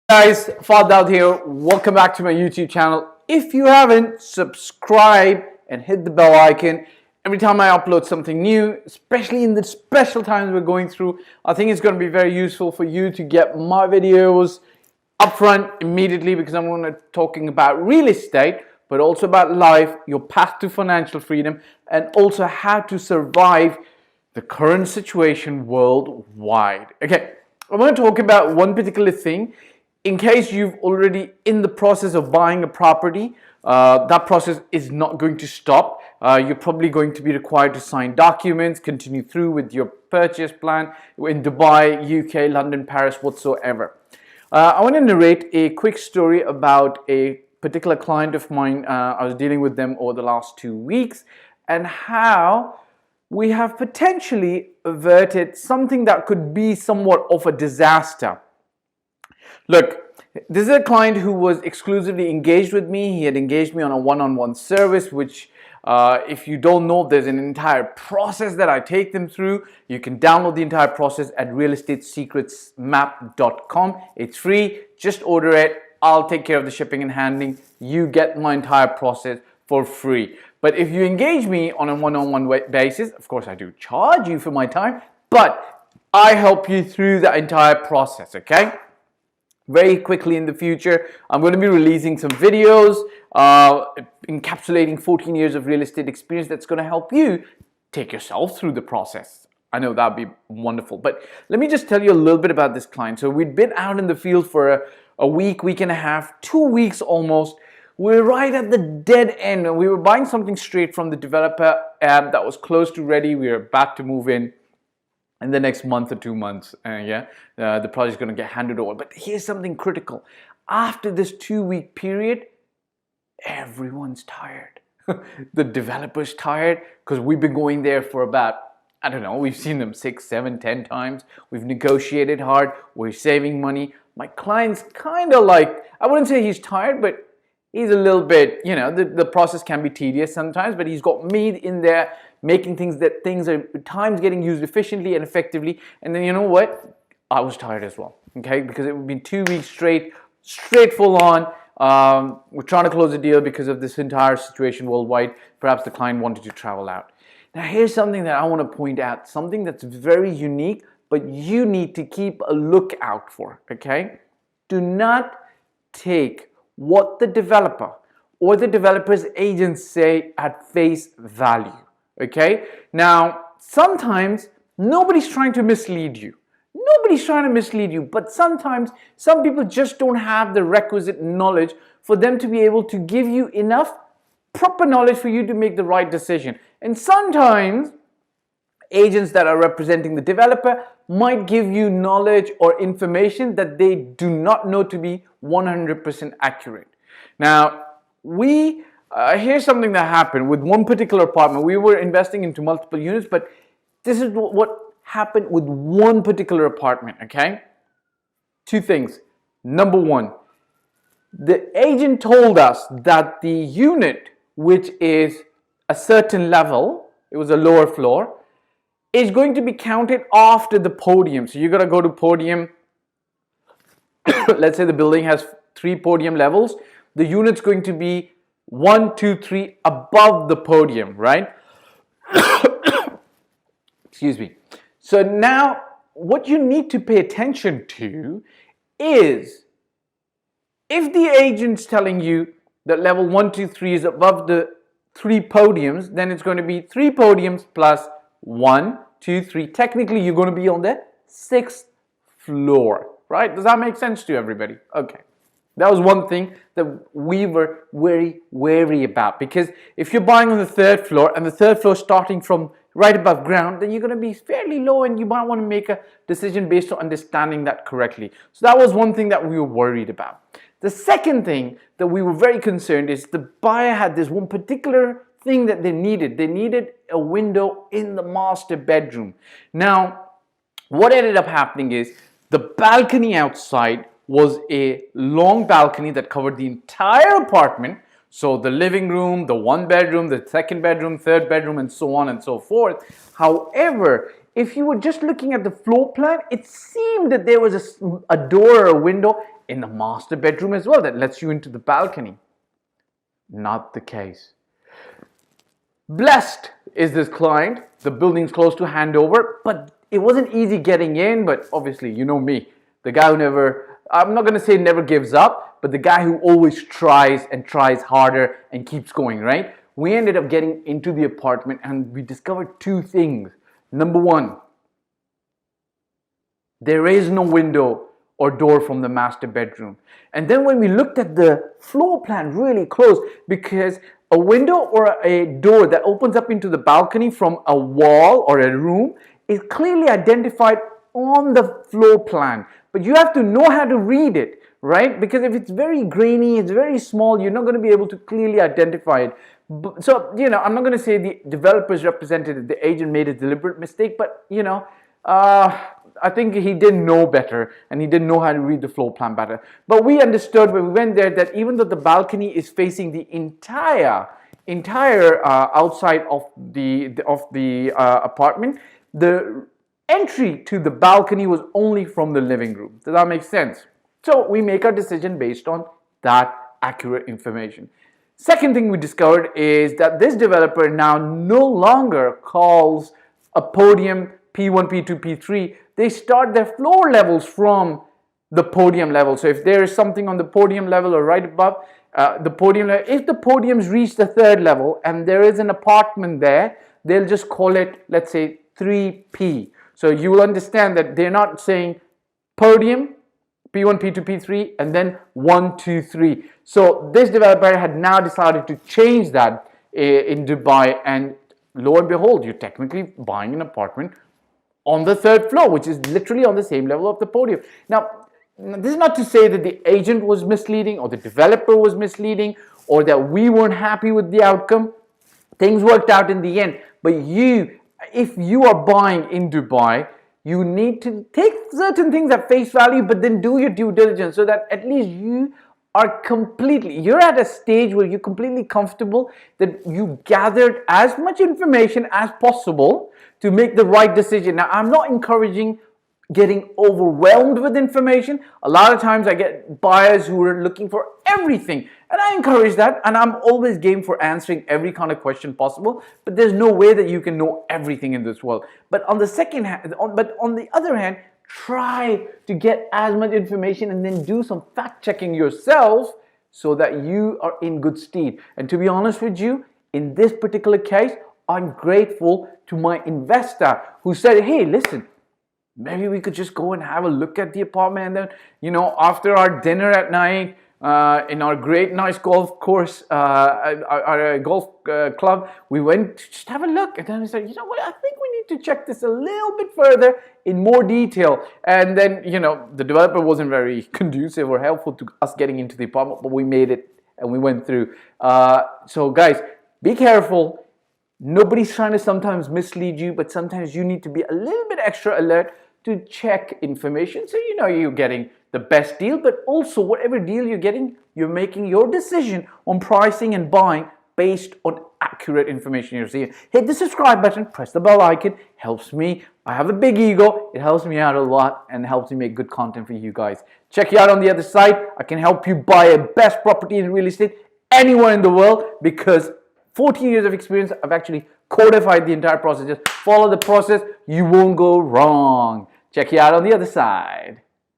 Guys, Fahd Dawood here. Welcome back to my YouTube channel. If you haven't, subscribe and hit the bell icon. Every time I upload something new, especially in the special times we're going through, I think it's going to be very useful for you to get my videos upfront immediately, because I'm going to be talking about real estate, but also about life, your path to financial freedom, and also how to survive the current situation worldwide. Okay, I want to talk about one particular thing. In case you've already in the process of buying a property, that process is not going to stop. You're probably going to be required to sign documents, continue through with your purchase plan in Dubai, UK, London, Paris, whatsoever. I want to narrate a quick story about a particular client of mine. I was dealing with them over the last 2 weeks, and how we have potentially averted something that could be somewhat of a disaster. Look, this is a client who was exclusively engaged with me. He had engaged me on a one-on-one service, which if you don't know, there's an entire process that I take them through. You can download the entire process at realestatesecretsmap.com. It's free. Just order it. I'll take care of the shipping and handling. You get my entire process for free. But if you engage me on a one-on-one basis, of course I do charge you for my time, but I help you through the entire process, okay? Very quickly in the future, I'm going to be releasing some videos encapsulating 14 years of real estate experience that's going to help you take yourself through the process. I know that'd be wonderful. But let me just tell you a little bit about this client. So we'd been out in the field for a week, week and a half, 2 weeks almost. We're right at the dead end. We were buying something straight from the developer that was close to ready. We were about to move in the next month or 2 months. The project is going to get handed over. But here's something critical. After this 2-week period, everyone's tired. The developer's tired, because we've been going there for about, I don't know, we've seen them 6, 7, 10 times. We've negotiated hard. We're saving money. My client's kind of like, I wouldn't say he's tired, but he's a little bit, you know, the process can be tedious sometimes, but he's got me in there making things are times getting used efficiently and effectively. And then, you know what? I was tired as well, okay? Because it would be 2 weeks straight full on. We're trying to close a deal because of this entire situation worldwide. Perhaps the client wanted to travel out. Now, here's something that I want to point out, something that's very unique, but you need to keep a lookout for, okay? Do not take what the developer or the developer's agents say at face value. Okay, now sometimes nobody's trying to mislead you. Nobody's trying to mislead you, but sometimes some people just don't have the requisite knowledge for them to be able to give you enough proper knowledge for you to make the right decision. And sometimes agents that are representing the developer might give you knowledge or information that they do not know to be 100% accurate. Now, here's something that happened with one particular apartment. We were investing into multiple units, but this is what happened with one particular apartment, okay? 2 things. Number 1, the agent told us that the unit, which is a certain level, it was a lower floor, is going to be counted after the podium. So you're going to go to podium. Let's say the building has 3 podium levels. The unit's going to be 1, 2, 3 above the podium, right? Excuse me. So now what you need to pay attention to is, if the agent's telling you that level 1, 2, 3 is above the 3 podiums, then it's going to be 3 podiums plus 1, 2, 3. Technically, you're going to be on the 6th floor, right? Does that make sense to everybody? Okay. That was one thing that we were very wary about, because if you're buying on the 3rd floor and the 3rd floor starting from right above ground, then you're going to be fairly low, and you might want to make a decision based on understanding that correctly. So that was one thing that we were worried about. The second thing that we were very concerned is the buyer had this one particular thing that they needed. They needed a window in the master bedroom. Now, what ended up happening is the balcony outside was a long balcony that covered the entire apartment. So the living room, the 1 bedroom, the 2nd bedroom, 3rd bedroom, and so on and so forth. However, if you were just looking at the floor plan, it seemed that there was a door or a window in the master bedroom as well that lets you into the balcony. Not the case. Blessed is this client. The building's close to handover, but it wasn't easy getting in. But obviously, you know me, the guy who never, I'm not going to say never gives up, but the guy who always tries and tries harder and keeps going, right? We ended up getting into the apartment and we discovered two things. Number one, there is no window or door from the master bedroom. And then when we looked at the floor plan really close, because a window or a door that opens up into the balcony from a wall or a room is clearly identified on the floor plan. But you have to know how to read it, right? Because if it's very grainy, it's very small, you're not going to be able to clearly identify it. So, you know, I'm not going to say the developer's representative, the agent made a deliberate mistake, but, you know, I think he didn't know better and he didn't know how to read the floor plan better. But we understood when we went there that even though the balcony is facing the entire outside of the apartment, the entry to the balcony was only from the living room. Does that make sense? So we make our decision based on that accurate information. Second thing we discovered is that this developer now no longer calls a podium P1, P2, P3. They start their floor levels from the podium level. So if there is something on the podium level or right above the podium level, if the podiums reach the third level and there is an apartment there, they'll just call it, let's say, 3P. So you will understand that they're not saying podium, P1, P2, P3, and then 1, 2, 3. So this developer had now decided to change that in Dubai, and lo and behold, you're technically buying an apartment on the third floor, which is literally on the same level of the podium. Now, this is not to say that the agent was misleading or the developer was misleading or that we weren't happy with the outcome. Things worked out in the end. But if you are buying in Dubai, you need to take certain things at face value, but then do your due diligence so that at least you're at a stage where you're completely comfortable that you gathered as much information as possible to make the right decision. Now, I'm not encouraging getting overwhelmed with information. A lot of times I get buyers who are looking for everything, and I encourage that, and I'm always game for answering every kind of question possible, but there's no way that you can know everything in this world. But on the other hand, try to get as much information and then do some fact checking yourself so that you are in good stead. And to be honest with you, in this particular case, I'm grateful to my investor who said, hey, listen, maybe we could just go and have a look at the apartment, and then, you know, after our dinner at night, in our great nice golf course, our golf club, we went to just have a look, and then we said, you know what, I think we need to check this a little bit further in more detail. And then, you know, the developer wasn't very conducive or helpful to us getting into the apartment, but we made it and we went through. So guys, be careful. Nobody's trying to sometimes mislead you, but sometimes you need to be a little bit extra alert to check information so you know you're getting the best deal, but also whatever deal you're getting, you're making your decision on pricing and buying based on accurate information you're seeing. Hit the subscribe button, press the bell icon, helps me. I have a big ego, it helps me out a lot and helps me make good content for you guys. Check you out on the other side. I can help you buy a best property in real estate anywhere in the world because 14 years of experience, I've actually codified the entire process. Just follow the process, you won't go wrong. Check you out on the other side.